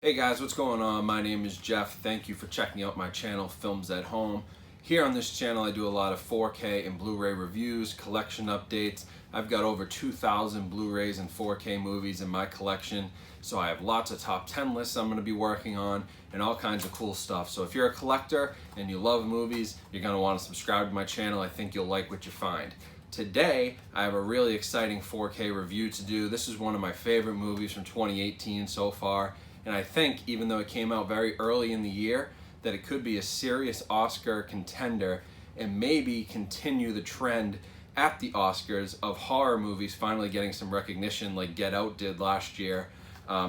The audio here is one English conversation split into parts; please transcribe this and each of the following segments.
Hey guys, what's going on? My name is Jeff. Thank you for checking out my channel, Films at Home. Here on this channel, I do a lot of 4K and Blu-ray reviews, collection updates. I've got over 2,000 Blu-rays and 4K movies in my collection, so I have lots of top 10 lists I'm going to be working on and all kinds of cool stuff. So if you're a collector and you love movies, you're going to want to subscribe to my channel. I think you'll like what you find. Today, I have a really exciting 4K review to do. This is one of my favorite movies from 2018 so far. And I think, even though it came out very early in the year, that it could be a serious Oscar contender and maybe continue the trend at the Oscars of horror movies finally getting some recognition like Get Out did last year.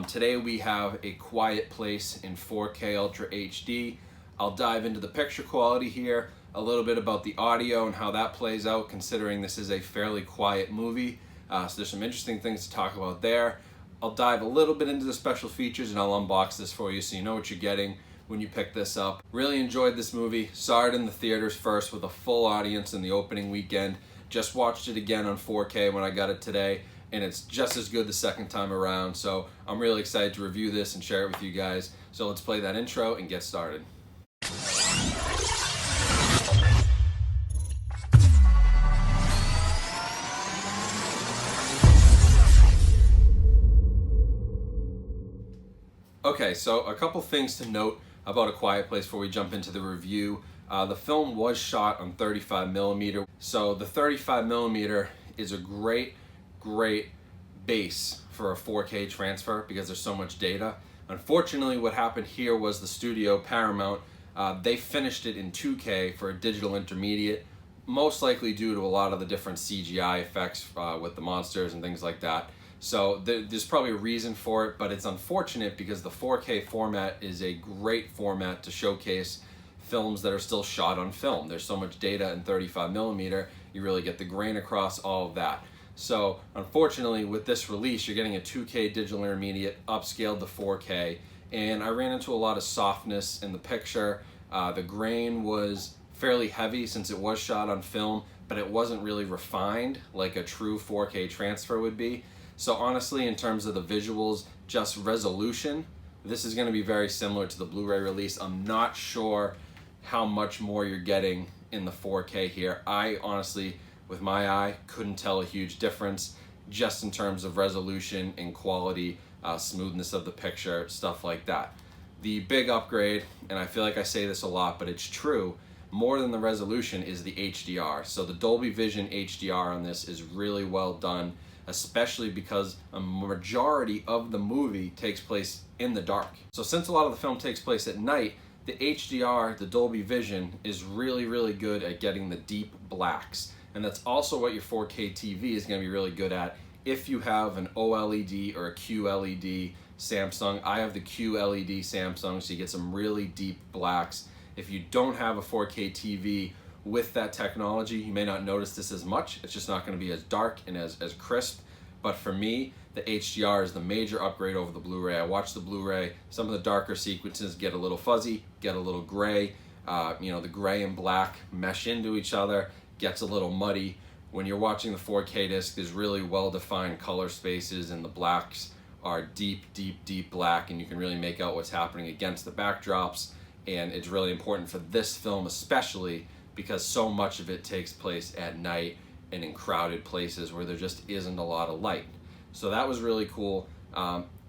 Today we have A Quiet Place in 4K Ultra HD. I'll dive into the picture quality here, a little bit about the audio and how that plays out considering this is a fairly quiet movie. So there's some interesting things to talk about there. I'll dive a little bit into the special features and I'll unbox this for you so you know what you're getting when you pick this up. Really enjoyed this movie. Saw it in the theaters first with a full audience in the opening weekend. Just watched it again on 4K when I got it today, and it's just as good the second time around. So I'm really excited to review this and share it with you guys. So let's play that intro and get started. Okay, so a couple things to note about A Quiet Place before we jump into the review. The film was shot on 35mm, so the 35mm is a great base for a 4K transfer because there's so much data. Unfortunately, what happened here was the studio, Paramount, they finished it in 2K for a digital intermediate, most likely due to a lot of the different CGI effects with the monsters and things like that. So there's probably a reason for it, but it's unfortunate because the 4K format is a great format to showcase films that are still shot on film. There's so much data in 35mm, you really get the grain across all of that. So unfortunately with this release, you're getting a 2K digital intermediate upscaled to 4K, and I ran into a lot of softness in the picture. The grain was fairly heavy since it was shot on film, but it wasn't really refined like a true 4K transfer would be. So honestly, in terms of the visuals, just resolution, this is going to be very similar to the Blu-ray release. I'm not sure how much more you're getting in the 4K here. I honestly, with my eye, couldn't tell a huge difference just in terms of resolution and quality, smoothness of the picture, stuff like that. The big upgrade, and I feel like I say this a lot, but it's true, more than the resolution is the HDR. So the Dolby Vision HDR on this is really well done, especially because a majority of the movie takes place in the dark. So since a lot of the film takes place at night, the HDR, the Dolby Vision, is really good at getting the deep blacks. And that's also what your 4K TV is going to be really good at if you have an OLED or a QLED Samsung. I have the QLED Samsung, so you get some really deep blacks. If you don't have a 4K TV with that technology, you may not notice this as much. It's just not going to be as dark and as crisp. But for me, the HDR is the major upgrade over the Blu-ray. I watched the Blu-ray. Some of the darker sequences get a little fuzzy, get a little gray. The gray and black mesh into each other, gets a little muddy. When you're watching the 4K disc, there's really well-defined color spaces, and the blacks are deep black, and you can really make out what's happening against the backdrops. And it's really important for this film especially because so much of it takes place at night and in crowded places where there just isn't a lot of light. So that was really cool.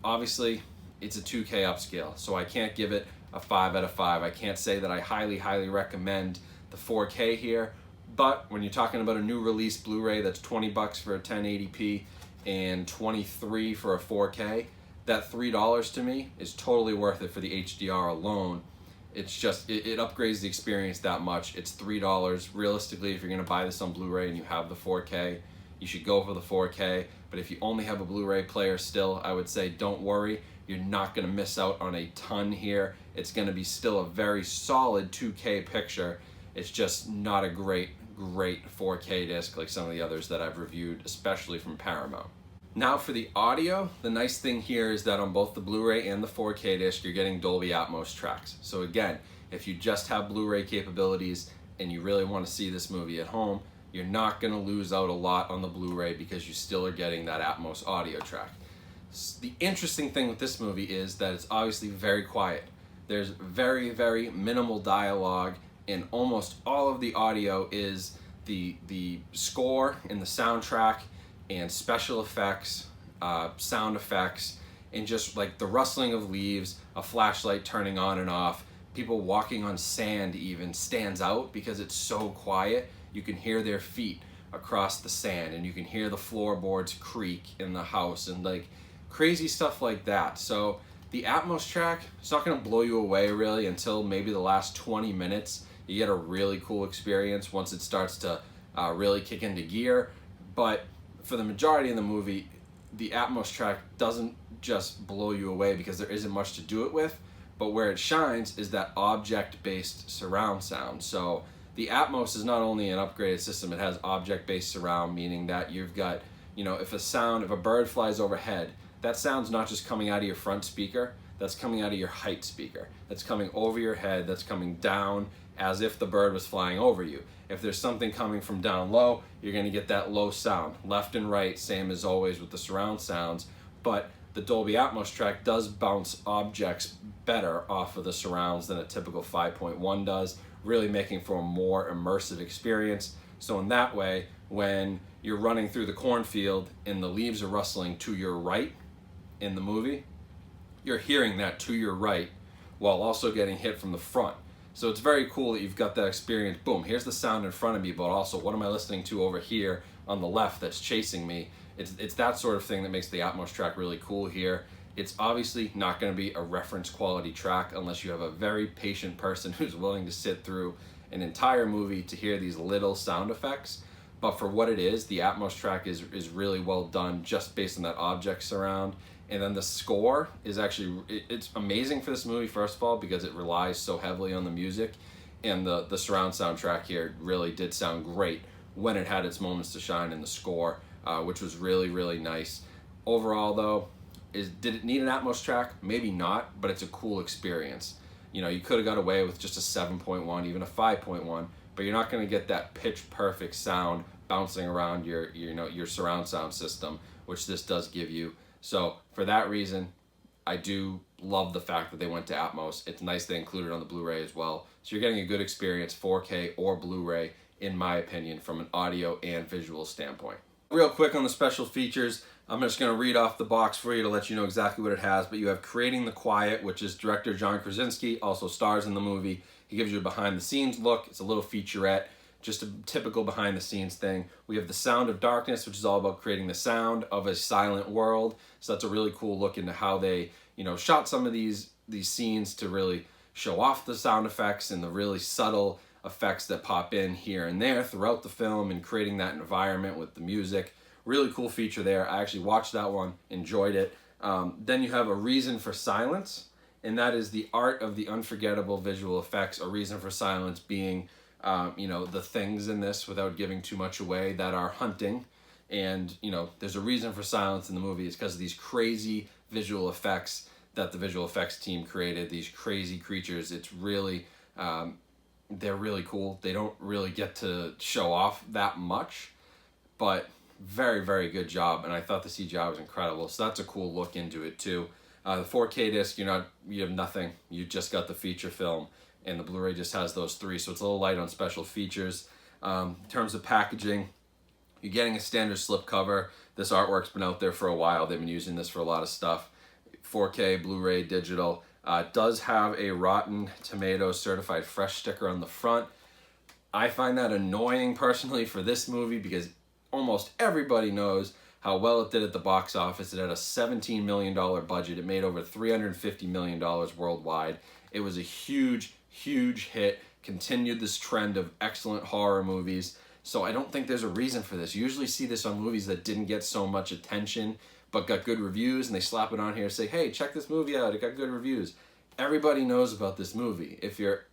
Obviously, it's a 2K upscale, so I can't give it a 5 out of 5. I can't say that I highly recommend the 4K here, but when you're talking about a new release Blu-ray that's 20 bucks for a 1080p and 23 for a 4K, that $3 to me is totally worth it for the HDR alone. It's just, it upgrades the experience that much. It's $3. Realistically, if you're gonna buy this on Blu-ray and you have the 4K, you should go for the 4K. But if you only have a Blu-ray player still, I would say don't worry. You're not gonna miss out on a ton here. It's gonna be still a very solid 2K picture. It's just not a great 4K disc like some of the others that I've reviewed, especially from Paramount. Now for the audio, the nice thing here is that on both the Blu-ray and the 4K disc, you're getting Dolby Atmos tracks. So again, if you just have Blu-ray capabilities and you really want to see this movie at home, you're not going to lose out a lot on the Blu-ray because you still are getting that Atmos audio track. The interesting thing with this movie is that it's obviously very quiet. There's very, very minimal dialogue, and almost all of the audio is the score and the soundtrack and special effects, sound effects, and just like the rustling of leaves, a flashlight turning on and off, people walking on sand even stands out because it's so quiet. You can hear their feet across the sand, and you can hear the floorboards creak in the house, and like crazy stuff like that. So the Atmos track, it's not going to blow you away really until maybe the last 20 minutes. You get a really cool experience once it starts to really kick into gear. But for the majority of the movie, the Atmos track doesn't just blow you away because there isn't much to do it with, but where it shines is that object-based surround sound. So the Atmos is not only an upgraded system, it has object-based surround, meaning that you've got, you know, if a bird flies overhead, that sound's not just coming out of your front speaker, that's coming out of your height speaker. That's coming over your head, that's coming down as if the bird was flying over you. If there's something coming from down low, you're gonna get that low sound. Left and right, same as always with the surround sounds, but the Dolby Atmos track does bounce objects better off of the surrounds than a typical 5.1 does, really making for a more immersive experience. So in that way, when you're running through the cornfield and the leaves are rustling to your right in the movie, you're hearing that to your right while also getting hit from the front. So it's very cool that you've got that experience. Boom, here's the sound in front of me, but also what am I listening to over here on the left that's chasing me? It's that sort of thing that makes the Atmos track really cool here. It's obviously not going to be a reference quality track unless you have a very patient person who's willing to sit through an entire movie to hear these little sound effects. But for what it is, the Atmos track is really well done just based on that object surround. And then the score is actually, it's amazing for this movie, first of all, because it relies so heavily on the music. And the surround soundtrack here really did sound great when it had its moments to shine in the score, which was really, really nice. Overall, though, did it need an Atmos track? Maybe not, but it's a cool experience. You know, you could have got away with just a 7.1, even a 5.1, but you're not going to get that pitch perfect sound bouncing around your surround sound system, which this does give you. So for that reason, I do love the fact that they went to Atmos. It's nice they included it on the Blu-ray as well. So you're getting a good experience, 4K or Blu-ray, in my opinion, from an audio and visual standpoint. Real quick on the special features, I'm just going to read off the box for you to let you know exactly what it has. But you have Creating the Quiet, which is director John Krasinski, also stars in the movie. He gives you a behind-the-scenes look. It's a little featurette, just a typical behind-the-scenes thing. We have The Sound of Darkness, which is all about creating the sound of a silent world. So that's a really cool look into how they, shot some of these scenes to really show off the sound effects and the really subtle effects that pop in here and there throughout the film, and creating that environment with the music. Really cool feature there. I actually watched that one, enjoyed it. Then you have A Reason for Silence, and that is the art of the unforgettable visual effects. A reason for silence being, the things in this, without giving too much away, that are hunting. And, there's a reason for silence in the movie. It's because of these crazy visual effects that the visual effects team created, these crazy creatures. It's really, they're really cool. They don't really get to show off that much, but very, very good job. And I thought the CGI was incredible. So that's a cool look into it too. The 4K disc, you have nothing. You just got the feature film, and the Blu-ray just has those three. So it's a little light on special features. In terms of packaging, you're getting a standard slipcover. This artwork's been out there for a while. They've been using this for a lot of stuff. 4K, Blu-ray, digital. It does have a Rotten Tomatoes certified fresh sticker on the front. I find that annoying personally for this movie because almost everybody knows how well it did at the box office. It had a $17 million budget. It made over $350 million worldwide. It was a huge, huge hit. Continued this trend of excellent horror movies. So I don't think there's a reason for this. You usually see this on movies that didn't get so much attention but got good reviews, and they slap it on here and say, hey, check this movie out, it got good reviews. Everybody knows about this movie. If you're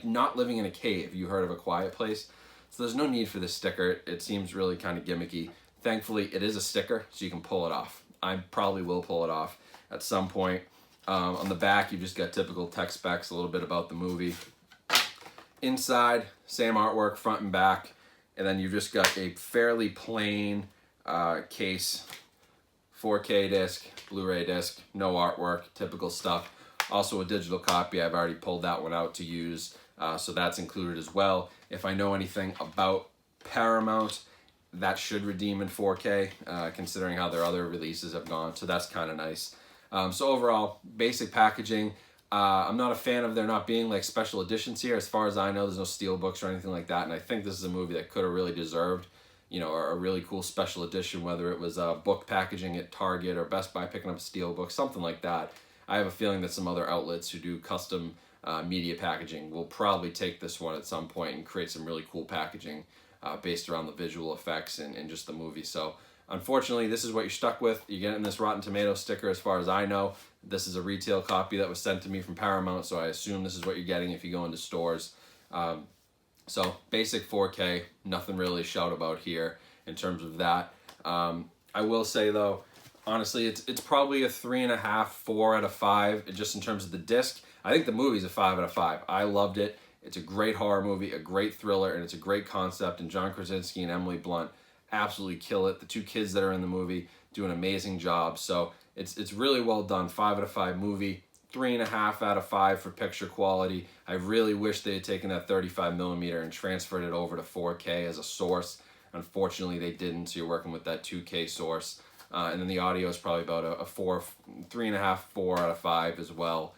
not living in a cave, you heard of A Quiet Place. So there's no need for this sticker. It seems really kind of gimmicky. Thankfully, it is a sticker, so you can pull it off. I probably will pull it off at some point. On the back, you've just got typical tech specs, a little bit about the movie. Inside, same artwork, front and back. And then you've just got a fairly plain case 4K disc, Blu-ray disc, no artwork, typical stuff. Also a digital copy, I've already pulled that one out to use, so that's included as well. If I know anything about Paramount, that should redeem in 4K, considering how their other releases have gone, so that's kind of nice. So overall, basic packaging. I'm not a fan of there not being like special editions here. As far as I know, there's no steel books or anything like that, and I think this is a movie that could have really deserved, you know, a really cool special edition, whether it was book packaging at Target or Best Buy picking up a steel book, something like that. I have a feeling that some other outlets who do custom media packaging will probably take this one at some point and create some really cool packaging based around the visual effects and just the movie. So unfortunately, this is what you're stuck with. You're getting this Rotten Tomatoes sticker as far as I know. This is a retail copy that was sent to me from Paramount, so I assume this is what you're getting if you go into stores. So basic 4K, nothing really to shout about here in terms of that. I will say though, honestly, it's probably a 3.5, 4 out of 5, just in terms of the disc. I think the movie's a 5 out of 5. I loved it. It's a great horror movie, a great thriller, and it's a great concept, and John Krasinski and Emily Blunt absolutely kill it. The two kids that are in the movie do an amazing job, so it's really well done. 5 out of 5 movie, 3.5 out of 5 for picture quality. I really wish they had taken that 35mm and transferred it over to 4K as a source. Unfortunately, they didn't, so you're working with that 2K source. And then the audio is probably about a 3.5, 4 out of 5 as well.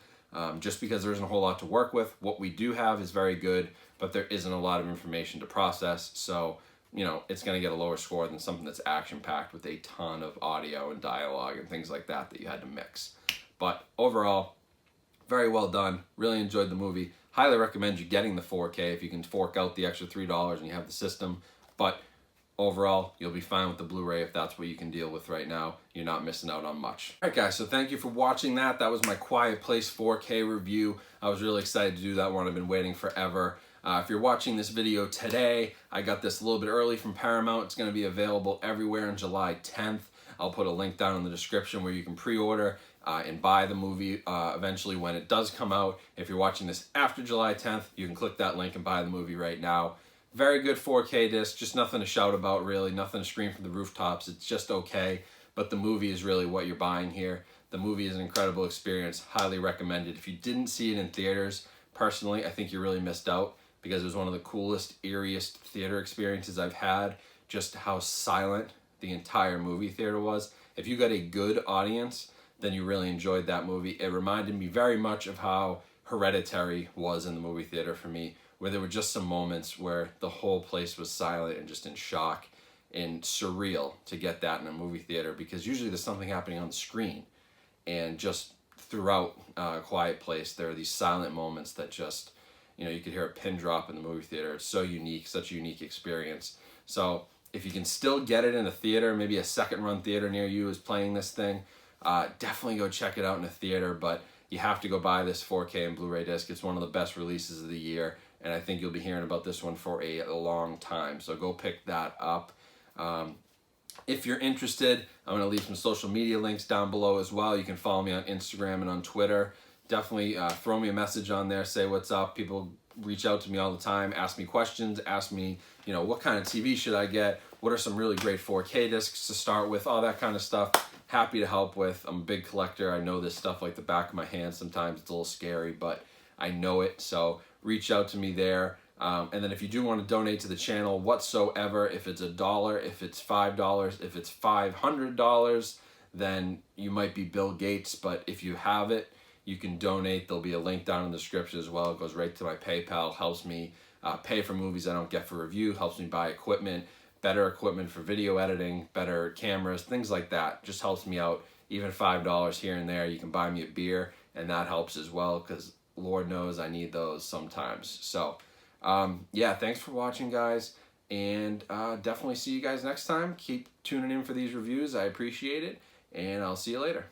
Just because there isn't a whole lot to work with. What we do have is very good, but there isn't a lot of information to process. So, you know, it's going to get a lower score than something that's action-packed with a ton of audio and dialogue and things like that that you had to mix. But overall, very well done. Really enjoyed the movie. Highly recommend you getting the 4K if you can fork out the extra $3 and you have the system. But overall, you'll be fine with the Blu-ray if that's what you can deal with right now. You're not missing out on much. All right, guys, so thank you for watching that. That was my Quiet Place 4K review. I was really excited to do that one. I've been waiting forever. If you're watching this video today, I got this a little bit early from Paramount. It's going to be available everywhere on July 10th. I'll put a link down in the description where you can pre-order and buy the movie eventually when it does come out. If you're watching this after July 10th, you can click that link and buy the movie right now. Very good 4K disc, just nothing to shout about really, nothing to scream from the rooftops. It's just okay, but the movie is really what you're buying here. The movie is an incredible experience, highly recommended. If you didn't see it in theaters, personally, I think you really missed out because it was one of the coolest, eeriest theater experiences I've had, just how silent the entire movie theater was. If you got a good audience, then you really enjoyed that movie. It reminded me very much of how Hereditary was in the movie theater for me, where there were just some moments where the whole place was silent and just in shock and surreal to get that in a movie theater, because usually there's something happening on the screen, and just throughout Quiet Place there are these silent moments that just, you know, you could hear a pin drop in the movie theater. It's so unique, such a unique experience. So if you can still get it in a theater, maybe a second run theater near you is playing this thing, definitely go check it out in a theater, but you have to go buy this 4K and Blu-ray disc. It's one of the best releases of the year, and I think you'll be hearing about this one for a long time, so go pick that up. If you're interested, I'm going to leave some social media links down below as well. You can follow me on Instagram and on Twitter. Definitely throw me a message on there, say what's up. People reach out to me all the time, ask me questions, ask me, you know, what kind of TV should I get? What are some really great 4K discs to start with? All that kind of stuff. Happy to help with. I'm a big collector. I know this stuff like the back of my hand. Sometimes it's a little scary, but I know it, so reach out to me there. And then if you do want to donate to the channel whatsoever, if it's $1, if it's $5, if it's $500, then you might be Bill Gates, but if you have it, you can donate. There'll be a link down in the description as well. It goes right to my PayPal, helps me pay for movies I don't get for review, helps me buy equipment, better equipment for video editing, better cameras, things like that. Just helps me out. Even $5 here and there, you can buy me a beer, and that helps as well, because Lord knows I need those sometimes. So yeah, thanks for watching, guys, and definitely see you guys next time. Keep tuning in for these reviews. I appreciate it, and I'll see you later.